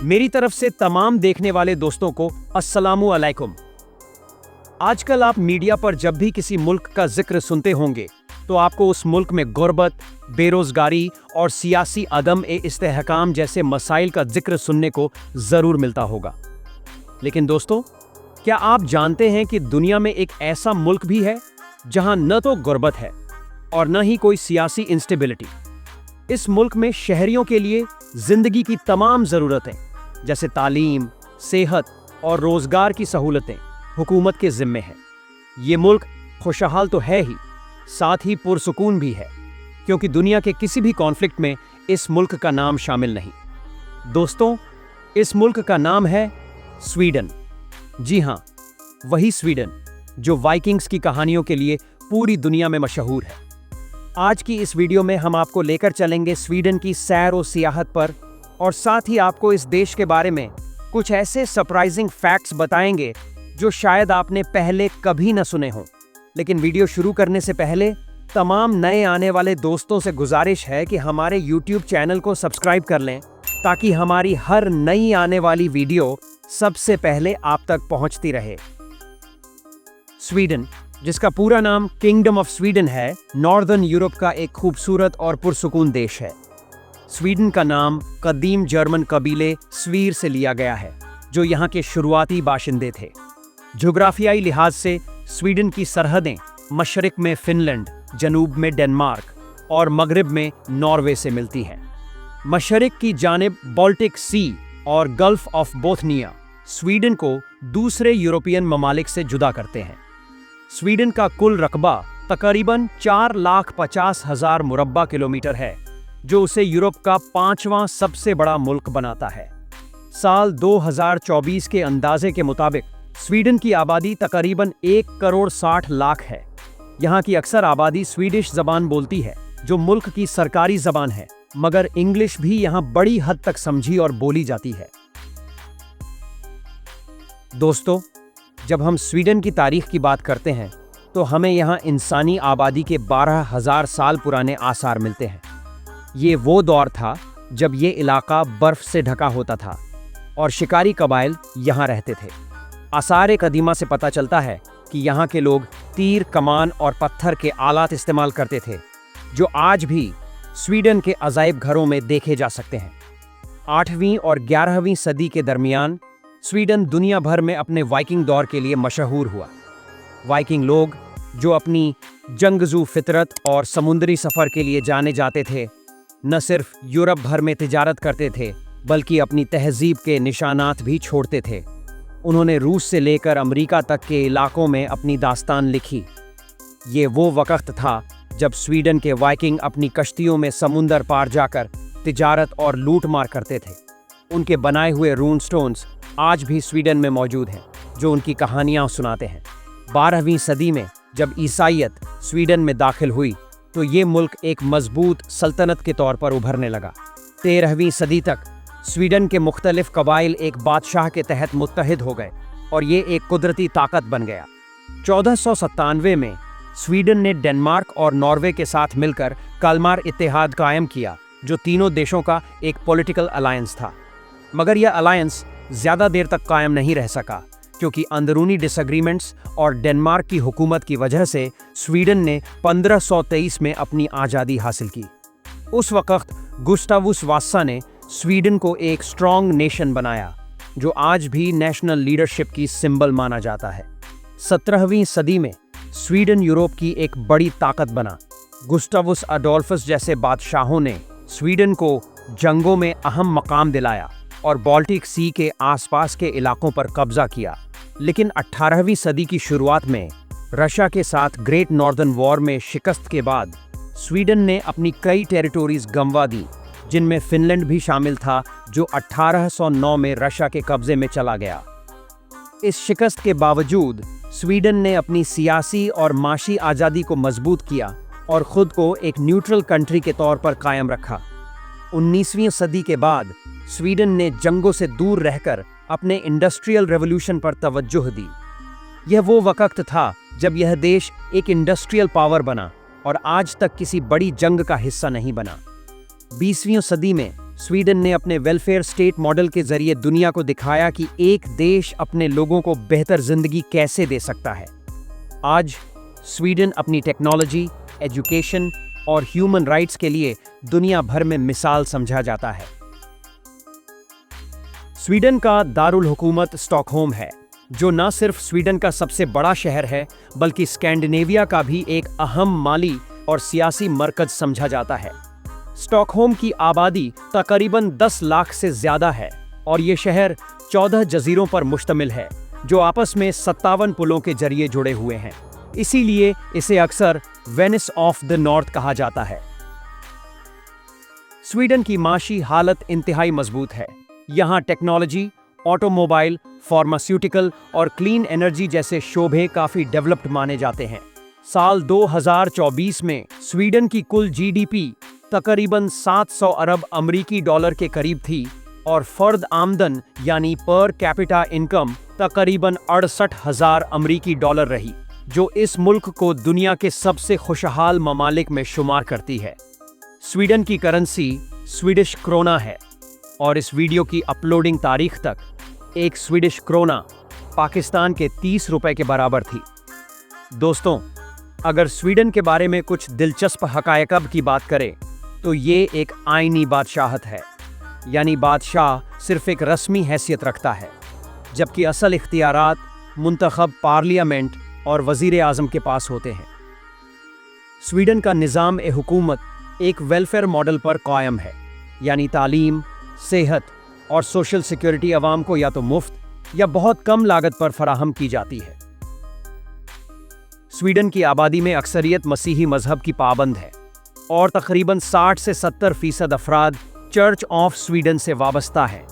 मेरी तरफ से तमाम देखने वाले दोस्तों को अस्सलामु अलैकुम। आजकल आप मीडिया पर जब भी किसी मुल्क का जिक्र सुनते होंगे तो आपको उस मुल्क में गुर्बत, बेरोजगारी और सियासी अदम इस्तेहकाम जैसे मसाइल का जिक्र सुनने को जरूर मिलता होगा। लेकिन दोस्तों, क्या आप जानते हैं कि दुनिया में एक ऐसा मुल्क भी है जहां न तो गुर्बत है और न ही कोई सियासी इंस्टेबिलिटी। इस मुल्क में शहरियों के लिए जिंदगी की तमाम जरूरतें जैसे तालीम, सेहत और रोजगार की सहूलतें हुकूमत के जिम्मे हैं। ये मुल्क खुशहाल तो है ही, साथ ही पुरसुकून भी है, क्योंकि दुनिया के किसी भी कॉन्फ्लिक्ट में इस मुल्क का नाम शामिल नहीं। दोस्तों, इस मुल्क का नाम है स्वीडन। जी हां, वही स्वीडन जो वाइकिंग्स की कहानियों के लिए पूरी दुनिया में मशहूर है। आज की इस वीडियो में हम आपको लेकर चलेंगे स्वीडन की सैर और सियाहत पर, और साथ ही आपको इस देश के बारे में कुछ ऐसे सरप्राइजिंग फैक्ट्स बताएंगे जो शायद आपने पहले कभी न सुने हों। लेकिन वीडियो शुरू करने से पहले तमाम नए आने वाले दोस्तों से गुजारिश है कि हमारे YouTube चैनल को सब्सक्राइब कर लें, ताकि हमारी हर नई आने वाली वीडियो सबसे पहले आप तक पहुंचती रहे। स्वीडन, जिसका पूरा नाम किंगडम ऑफ स्वीडन है, नॉर्दर्न यूरोप का एक खूबसूरत और पुरसुकून देश है। स्वीडन का नाम कदीम जर्मन कबीले स्वीर से लिया गया है, जो यहाँ के शुरुआती बाशिंदे थे। ज्योग्राफियाई लिहाज से स्वीडन की सरहदें मशरिक में फिनलैंड, जनूब में डेनमार्क और मगरिब में नॉर्वे से मिलती हैं। मशरिक की जानिब बाल्टिक सी और गल्फ ऑफ बोथनिया स्वीडन को दूसरे यूरोपियन ममालिक से जुदा करते हैं। स्वीडन का कुल रकबा तकरीबन 4,50,000 मुरब्बा किलोमीटर है, जो उसे यूरोप का 5वां सबसे बड़ा मुल्क बनाता है। साल 2024 के अंदाजे के मुताबिक स्वीडन की आबादी तकरीबन 1,60,00,000 है। यहाँ की अक्सर आबादी स्वीडिश जबान बोलती है, जो मुल्क की सरकारी जबान है, मगर इंग्लिश भी यहाँ बड़ी हद तक समझी और बोली जाती है। दोस्तों, जब हम स्वीडन की तारीख की बात करते हैं तो हमें यहाँ इंसानी आबादी के 12,000 साल पुराने आसार मिलते हैं। ये वो दौर था जब ये इलाका बर्फ से ढका होता था और शिकारी कबाइल यहाँ रहते थे। आसार कदीमा से पता चलता है कि यहाँ के लोग तीर, कमान और पत्थर के आलात इस्तेमाल करते थे, जो आज भी स्वीडन के अजाइब घरों में देखे जा सकते हैं। 8वीं और 11वीं सदी के दरमियान स्वीडन दुनिया भर में अपने वाइकिंग दौर के लिए मशहूर हुआ। वाइकिंग लोग, जो अपनी जंगजू फितरत और समुद्री सफ़र के लिए जाने जाते थे, न सिर्फ यूरोप भर में तिजारत करते थे, बल्कि अपनी तहजीब के निशानात भी छोड़ते थे। उन्होंने रूस से लेकर अमेरिका तक के इलाकों में अपनी दास्तान लिखी। ये वो वक्त था जब स्वीडन के वाइकिंग अपनी कश्तियों में समुंदर पार जाकर तिजारत और लूट मार करते थे। उनके बनाए हुए रून स्टोन्स आज भी स्वीडन में मौजूद हैं, जो उनकी कहानियां सुनाते हैं। 12वीं सदी में जब ईसाईयत स्वीडन में दाखिल हुई तो ये मुल्क एक मजबूत सल्तनत के तौर पर उभरने लगा। 13वीं सदी तक स्वीडन के मुख्तलिफ कबाइल एक बादशाह के तहत मुत्तहिद हो गए और ये एक कुदरती ताकत बन गया। 1497 में स्वीडन ने डेनमार्क और नॉर्वे के साथ मिलकर कलमार इत्तेहाद कायम किया, जो तीनों देशों का एक पॉलिटिकल अलायंस था। मगर यह अलायंस ज़्यादा देर तक कायम नहीं रह सका, क्योंकि अंदरूनी डिसएग्रीमेंट्स और डेनमार्क की हुकूमत की वजह से स्वीडन ने 1523 में अपनी आज़ादी हासिल की। उस वक्त गुस्टावुस वासा ने स्वीडन को एक स्ट्रॉन्ग नेशन बनाया, जो आज भी नेशनल लीडरशिप की सिंबल माना जाता है। 17वीं सदी में स्वीडन यूरोप की एक बड़ी ताकत बना। गुस्टावुस अडोल्फस जैसे बादशाहों ने स्वीडन को जंगों में अहम मकाम दिलाया और बाल्टिक सी के आसपास के इलाकों पर कब्जा किया। लेकिन 18वीं सदी की शुरुआत में रशिया के साथ ग्रेट नॉर्दर्न वॉर में शिकस्त के बाद स्वीडन ने अपनी कई टेरिटोरीज गंवा दी, जिनमें फिनलैंड भी शामिल था, जो 1809 में रशिया के कब्जे में चला गया। इस शिकस्त के बावजूद स्वीडन ने अपनी सियासी और माशी आज़ादी को मजबूत किया और खुद को एक न्यूट्रल कंट्री के तौर पर कायम रखा। 19वीं सदी के बाद स्वीडन ने जंगों से दूर रहकर अपने इंडस्ट्रियल रेवोल्यूशन पर तवज्जो दी। यह वो वक्त था जब यह देश एक इंडस्ट्रियल पावर बना और आज तक किसी बड़ी जंग का हिस्सा नहीं बना। 20वीं सदी में स्वीडन ने अपने वेलफेयर स्टेट मॉडल के जरिए दुनिया को दिखाया कि एक देश अपने लोगों को बेहतर जिंदगी कैसे दे सकता है। आज स्वीडन अपनी टेक्नोलॉजी, एजुकेशन और ह्यूमन राइट्स के लिए दुनिया भर में मिसाल समझा जाता है। स्वीडन का दारुल हुकूमत स्टॉकहोम है, जो न सिर्फ स्वीडन का सबसे बड़ा शहर है बल्कि स्कैंडिनेविया का भी एक अहम माली और सियासी मरकज समझा जाता है। स्टॉकहोम की आबादी तकरीबन 10 लाख से ज्यादा है और ये शहर 14 जजीरों पर मुश्तमिल है, जो आपस में 57 पुलों के जरिए जुड़े हुए हैं। इसीलिए इसे अक्सर वेनिस ऑफ द नॉर्थ कहा जाता है। स्वीडन की माशी हालत इंतहाई मजबूत है। यहाँ टेक्नोलॉजी, ऑटोमोबाइल, फार्मास्यूटिकल और क्लीन एनर्जी जैसे शोबे काफी डेवलप्ड माने जाते हैं। साल 2024 में स्वीडन की कुल जीडीपी तकरीबन 700 अरब अमरीकी डॉलर के करीब थी और फर्द आमदन यानी पर कैपिटा इनकम तकरीबन 68,000 अमरीकी डॉलर रही, जो इस मुल्क को दुनिया के सबसे खुशहाल ममालिक में शुमार करती है। स्वीडन की करेंसी स्वीडिश क्रोना है और इस वीडियो की अपलोडिंग तारीख तक एक स्वीडिश क्रोना पाकिस्तान के 30 रुपए के बराबर थी। दोस्तों, अगर स्वीडन के बारे में कुछ दिलचस्प हकायक की बात करें तो ये एक आईनी बादशाहत है, यानी बादशाह सिर्फ एक रस्मी हैसियत रखता है, जबकि असल इख्तियारात मुंतखब पार्लियामेंट और वजीर आज़म के पास होते हैं। स्वीडन का निज़ाम ए हुकूमत एक वेलफेयर मॉडल पर कायम है, यानी तालीम, सेहत और सोशल सिक्योरिटी अवाम को या तो मुफ्त या बहुत कम लागत पर फराहम की जाती है। स्वीडन की आबादी में अक्सरियत मसीही मजहब की पाबंद है और तकरीबन 60 से 70% अफराद चर्च ऑफ स्वीडन से वाबस्ता हैं,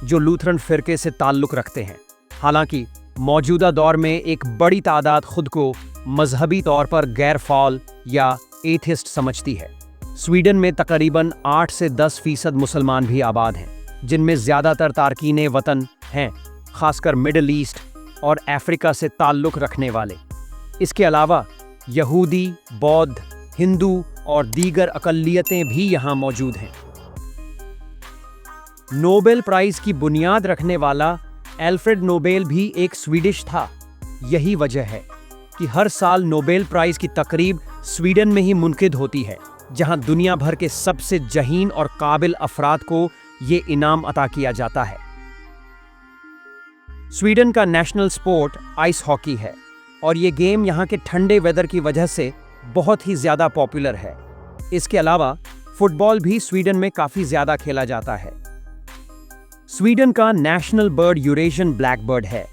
जो लूथरन फिरके से ताल्लुक़ रखते हैं। हालांकि मौजूदा दौर में एक बड़ी तादाद खुद को मजहबी तौर पर गैर फाल या एथिस्ट समझती है। स्वीडन में तकरीबन 8 से 10% मुसलमान भी आबाद हैं, जिनमें ज़्यादातर तारकीने वतन हैं, खासकर मिडल ईस्ट और अफ्रीका से ताल्लुक़ रखने वाले। इसके अलावा यहूदी, बौद्ध, हिंदू और दीगर अकलियतें भी यहाँ मौजूद हैं। नोबेल प्राइज की बुनियाद रखने वाला एल्फ्रेड नोबेल भी एक स्वीडिश था। यही वजह है कि हर साल नोबेल प्राइज की तकरीब स्वीडन में ही मुनकिद होती है, जहां दुनिया भर के सबसे जहीन और काबिल अफराद को ये इनाम अता किया जाता है। स्वीडन का नेशनल स्पोर्ट आइस हॉकी है और ये गेम यहाँ के ठंडे वेदर की वजह से बहुत ही ज़्यादा पॉपुलर है। इसके अलावा फुटबॉल भी स्वीडन में काफ़ी ज़्यादा खेला जाता है। स्वीडन का national bird Eurasian black bird है,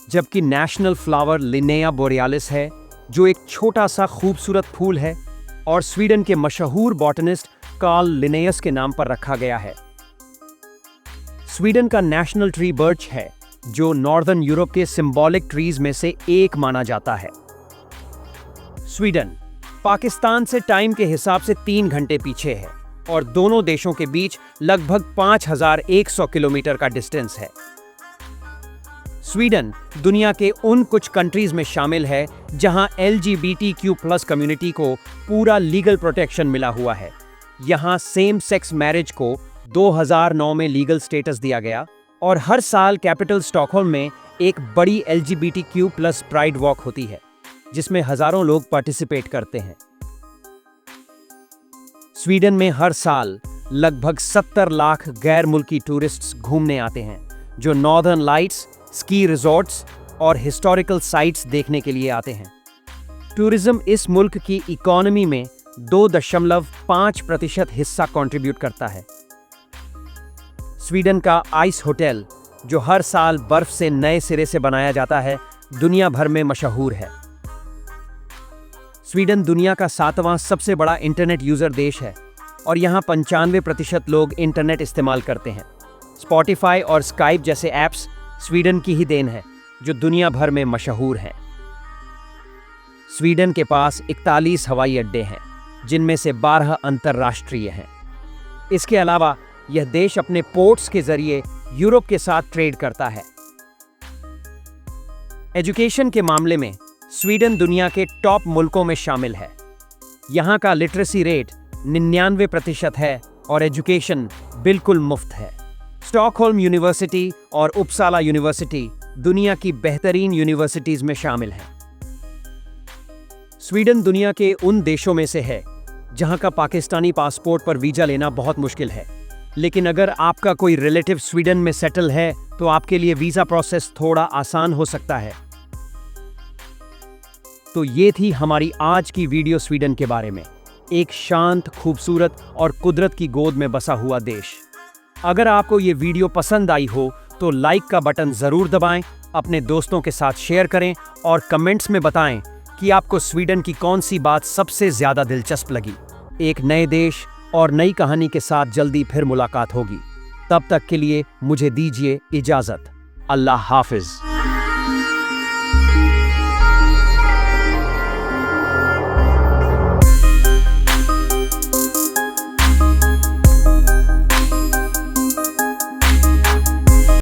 जबकि नेशनल फ्लावर लिनेया बोरियालिस है, जो एक छोटा सा खूबसूरत फूल है और स्वीडन के मशहूर बॉटनिस्ट कार्ल लिनेयस के नाम पर रखा गया है। स्वीडन का नेशनल ट्री बर्च है, जो नॉर्दर्न यूरोप के सिंबॉलिक ट्रीज में से एक माना जाता है। स्वीडन पाकिस्तान से टाइम के हिसाब से 3 घंटे पीछे है और दोनों देशों के बीच लगभग 5100 किलोमीटर का डिस्टेंस है। स्वीडन दुनिया के उन कुछ कंट्रीज में शामिल है जहां LGBTQ+ कम्युनिटी को पूरा लीगल प्रोटेक्शन मिला हुआ है। यहां सेम सेक्स मैरिज को 2009 में लीगल स्टेटस दिया गया और हर साल कैपिटल स्टॉकहोल्म में एक बड़ी LGBTQ+ प्राइड वॉक होती है, जिसमें हजारों लोग पार्टिसिपेट करते हैं। स्वीडन में हर साल लगभग 70 लाख गैर मुल्की टूरिस्ट्स घूमने आते हैं, जो नॉर्दर्न लाइट्स, स्की रिजॉर्ट्स और हिस्टोरिकल साइट्स देखने के लिए आते हैं। टूरिज्म इस मुल्क की इकोनॉमी में 2.5% हिस्सा कंट्रीब्यूट करता है। स्वीडन का आइस होटल, जो हर साल बर्फ से नए सिरे से बनाया जाता है, दुनिया भर में मशहूर है। स्वीडन दुनिया का 7वां सबसे बड़ा इंटरनेट यूजर देश है और यहाँ 95% लोग इंटरनेट इस्तेमाल करते हैं। स्पॉटिफाई और स्काइप जैसे ऐप्स स्वीडन की ही देन है, जो दुनिया भर में मशहूर हैं। स्वीडन के पास 41 हवाई अड्डे हैं, जिनमें से 12 अंतर्राष्ट्रीय हैं। इसके अलावा यह देश अपने पोर्ट्स के जरिए यूरोप के साथ ट्रेड करता है। एजुकेशन के मामले में स्वीडन दुनिया के टॉप मुल्कों में शामिल है। यहाँ का लिटरेसी रेट 99% है और एजुकेशन बिल्कुल मुफ्त है। स्टॉकहोल्म यूनिवर्सिटी और उपसाला यूनिवर्सिटी दुनिया की बेहतरीन यूनिवर्सिटीज में शामिल हैं। स्वीडन दुनिया के उन देशों में से है जहां का पाकिस्तानी पासपोर्ट पर वीजा लेना बहुत मुश्किल है, लेकिन अगर आपका कोई रिलेटिव स्वीडन में सेटल है तो आपके लिए वीजा प्रोसेस थोड़ा आसान हो सकता है। तो ये थी हमारी आज की वीडियो स्वीडन के बारे में, एक शांत, खूबसूरत और कुदरत की गोद में बसा हुआ देश। अगर आपको ये वीडियो पसंद आई हो तो लाइक का बटन जरूर दबाएं, अपने दोस्तों के साथ शेयर करें और कमेंट्स में बताएं कि आपको स्वीडन की कौन सी बात सबसे ज्यादा दिलचस्प लगी। एक नए देश और नई कहानी के साथ जल्दी फिर मुलाकात होगी। तब तक के लिए मुझे दीजिए इजाजत। अल्लाह हाफिज।